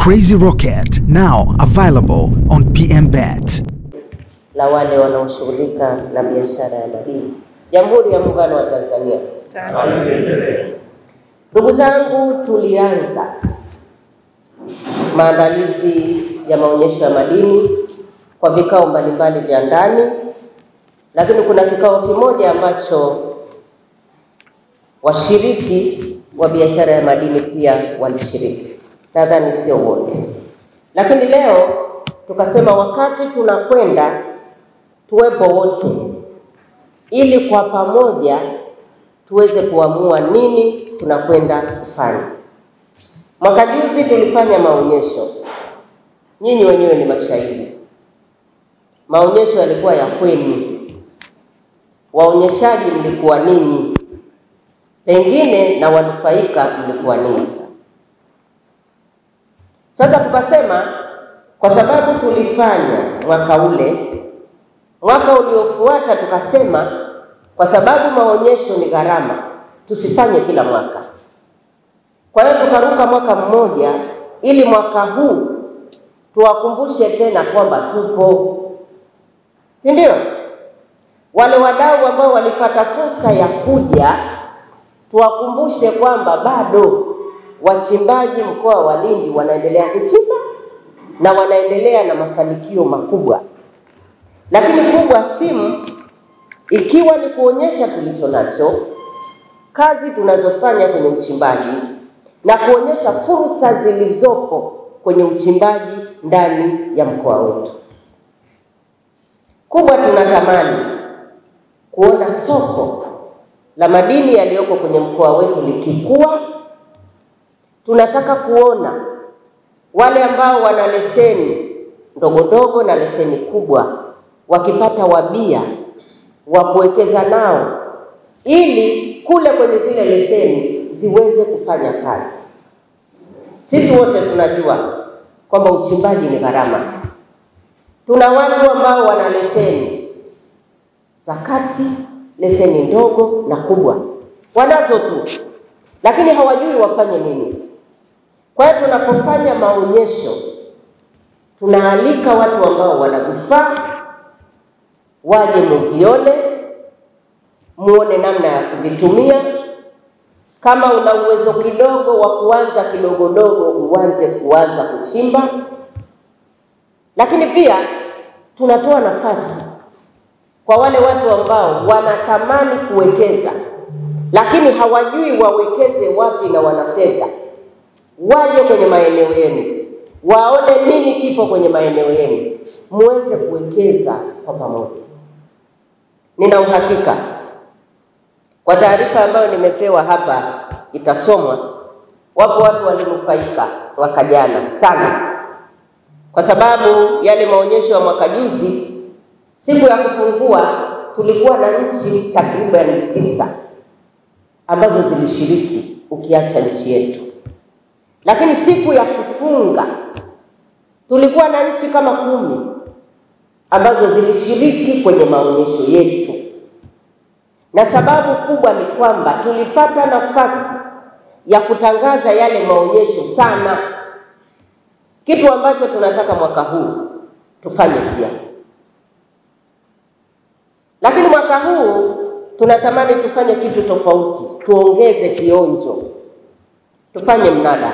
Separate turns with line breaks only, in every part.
Crazy Rocket, now available on PMBet.
La wale wanaoshughulika na biashara ya madini Jamhuri ya Muungano wa Tanzania. Ndugu zangu, tulianza maandalizi ya maonyesho ya madini kwa vikao mbalimbali vya ndani, lakini kuna kikao kimoja ambacho washiriki wa biashara ya madini pia walishiriki. Nadhani sio wote. Lakini leo tukasema wakati tunakwenda tuwepo wote ili kwa pamoja tuweze kuamua nini tunakwenda kufanya. Mwaka juzi tulifanya maonyesho. Nyinyi wenyewe ni mashahidi. Maonyesho yalikuwa ya kwenu. Waonyeshaji mlikuwa ninyi. Pengine na wanufaika mlikuwa ninyi. Sasa tukasema kwa sababu tulifanya mwaka ule, mwaka uliofuata tukasema kwa sababu maonyesho ni gharama, tusifanye kila mwaka. Kwa hiyo tukaruka mwaka mmoja ili mwaka huu tuwakumbushe tena kwamba tupo. Si ndio? Wale wadau ambao walipata fursa ya kuja tuwakumbushe kwamba bado wachimbaji mkoa wa Lindi wanaendelea kuchimba na wanaendelea na mafanikio makubwa. Lakini kubwa theme ikiwa ni kuonyesha tulicho nacho, kazi tunazofanya kwenye uchimbaji na kuonyesha fursa zilizopo kwenye uchimbaji ndani ya mkoa wetu. Kubwa tunatamani kuona soko la madini yaliyoko kwenye mkoa wetu likikua. Tunataka kuona wale ambao wana leseni ndogo ndogo na leseni kubwa wakipata wabia wa kuwekeza nao ili kule kwenye zile leseni ziweze kufanya kazi. Sisi wote tunajua kwamba uchimbaji ni gharama. Tuna watu ambao wana leseni za kati, leseni ndogo na kubwa. Wanazo tu, lakini hawajui wafanye nini. Kwa hiyo tunapofanya maonyesho tunaalika watu ambao wana vifaa waje muvione, muone namna ya kuvitumia. Kama una uwezo kidogo wa kuanza kidogo kuanza kuchimba. Lakini pia tunatoa nafasi kwa wale watu ambao wanatamani kuwekeza lakini hawajui wawekeze wapi na wana fedha. Waje kwenye maeneo yenu, waone nini kipo kwenye maeneo yenu, muweze kuwekeza kwa pamoja. Nina uhakika kwa taarifa ambayo nimepewa hapa itasomwa, wapo watu walinufaika mwaka jana sana, kwa sababu yale maonyesho ya mwaka juzi, siku ya kufungua tulikuwa na nchi takriban 9 ambazo zilishiriki ukiacha nchi yetu. Lakini siku ya kufunga tulikuwa na nchi kama 10 ambazo zilishiriki kwenye maonyesho yetu. Na sababu kubwa ni kwamba tulipata nafasi ya kutangaza yale maonyesho sana. Kitu ambacho tunataka mwaka huu tufanye pia. Lakini mwaka huu tunatamani tufanye kitu tofauti, tuongeze kionjo. Tufanye mnada.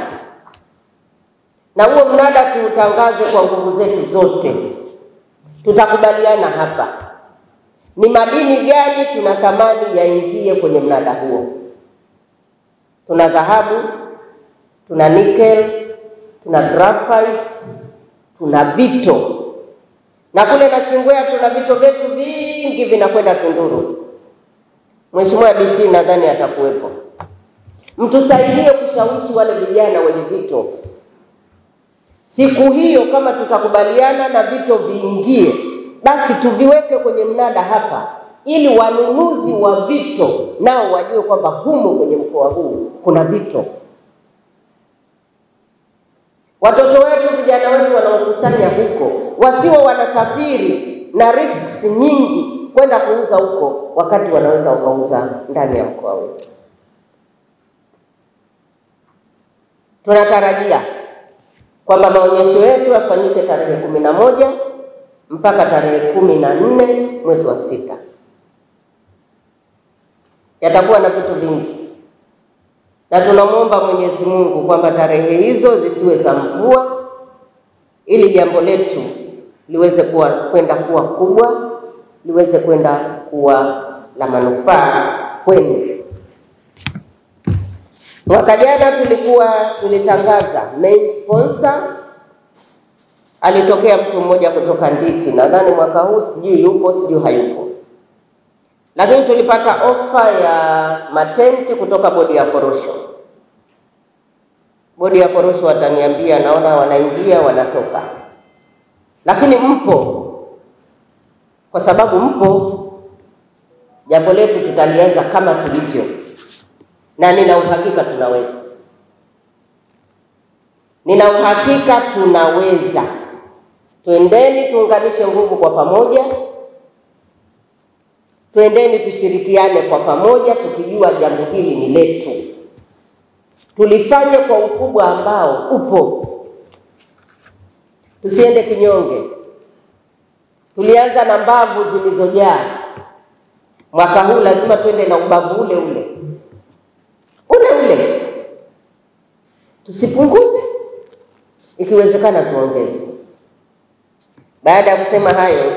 Na huo mnada tuutangaze kwa nguvu zetu zote. Tutakubaliana hapa ni madini gani tunatamani yaingie kwenye mnada huo. Tuna dhahabu, tuna nickel, tuna graphite, tuna vito. Na kule Nachingwea tuna vito vyetu vingi vinakwenda Tunduru. Mheshimiwa DC nadhani atakuwepo. Mtusaidie kushawishi wale vijana wenye vito. Siku hiyo kama tutakubaliana na vito viingie, basi tuviweke kwenye mnada hapa ili wanunuzi wa vito nao wajue kwamba humu kwenye mkoa huu kuna vito. Watoto wetu, vijana wetu wanaokusanya huko wasiwe wanasafiri na risks nyingi kwenda kuuza huko wakati wanaweza wakauza ndani ya mkoa wetu. Tunatarajia kwamba maonyesho yetu yafanyike tarehe 11 mpaka tarehe 14 mwezi wa 6. Yatakuwa na vitu vingi, na tunamwomba Mwenyezi Mungu kwamba tarehe hizo zisiwe za mvua, ili jambo letu liweze kwenda kuwa kubwa, liweze kwenda kuwa la manufaa kwenu. Mwaka jana tulitangaza main sponsor, alitokea mtu mmoja kutoka Nditi. Nadhani mwaka huu sijui yupo sijui hayupo, lakini tulipata ofa ya matenti kutoka bodi ya korosho. Bodi ya korosho wataniambia, naona wanaingia wanatoka, lakini mpo. Kwa sababu mpo, jambo letu tutalianza kama tulivyo, na nina uhakika tunaweza. Nina uhakika tunaweza. Twendeni tuunganishe nguvu kwa pamoja. Twendeni tushirikiane kwa pamoja, tukijua jambo hili ni letu. Tulifanye kwa ukubwa ambao upo. Tusiende kinyonge. Tulianza na mbavu zilizojaa. Mwaka huu lazima twende na ubavu ule ule. Tusipunguze, ikiwezekana tuongeze. Baada ya kusema hayo,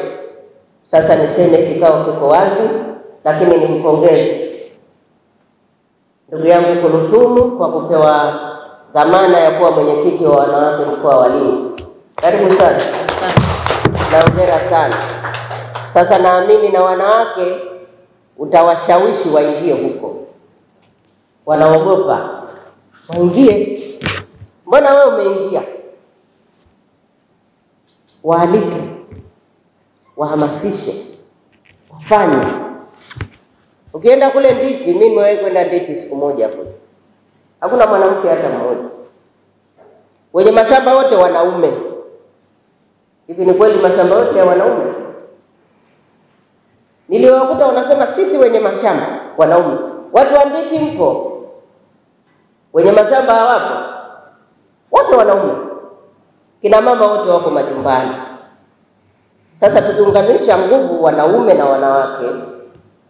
sasa niseme kikao kiko wazi, lakini nimpongeze ndugu yangu Kuluthumu kwa kupewa dhamana ya kuwa mwenyekiti wa wanawake mkoa wa Lindi. Karibu sana. Na hongera sana. Sasa naamini na wanawake utawashawishi waingie huko. Wanaogopa. Waingie. Mbona wewe umeingia? Waalike. Wahamasishe. Wafanye. Ukienda kule Nditi, mimi nimewahi kwenda Nditi siku moja kule. Hakuna mwanamke hata mmoja. Wenye mashamba wote wanaume. Hivi ni kweli mashamba yote ya wanaume? Niliwakuta wanasema sisi wenye mashamba wanaume. Watu wa Nditi mpo? Wenye mashamba hawapo? Wote wanaume. Kina mama wote wako majumbani. Sasa tukiunganisha nguvu wanaume na wanawake,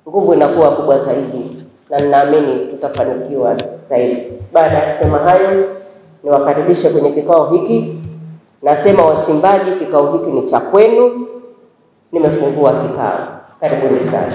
nguvu inakuwa kubwa zaidi, na ninaamini tutafanikiwa zaidi. Baada ya kusema hayo, niwakaribishe kwenye kikao hiki. Nasema wachimbaji, kikao hiki ni cha kwenu. Nimefungua kikao. Karibuni sana.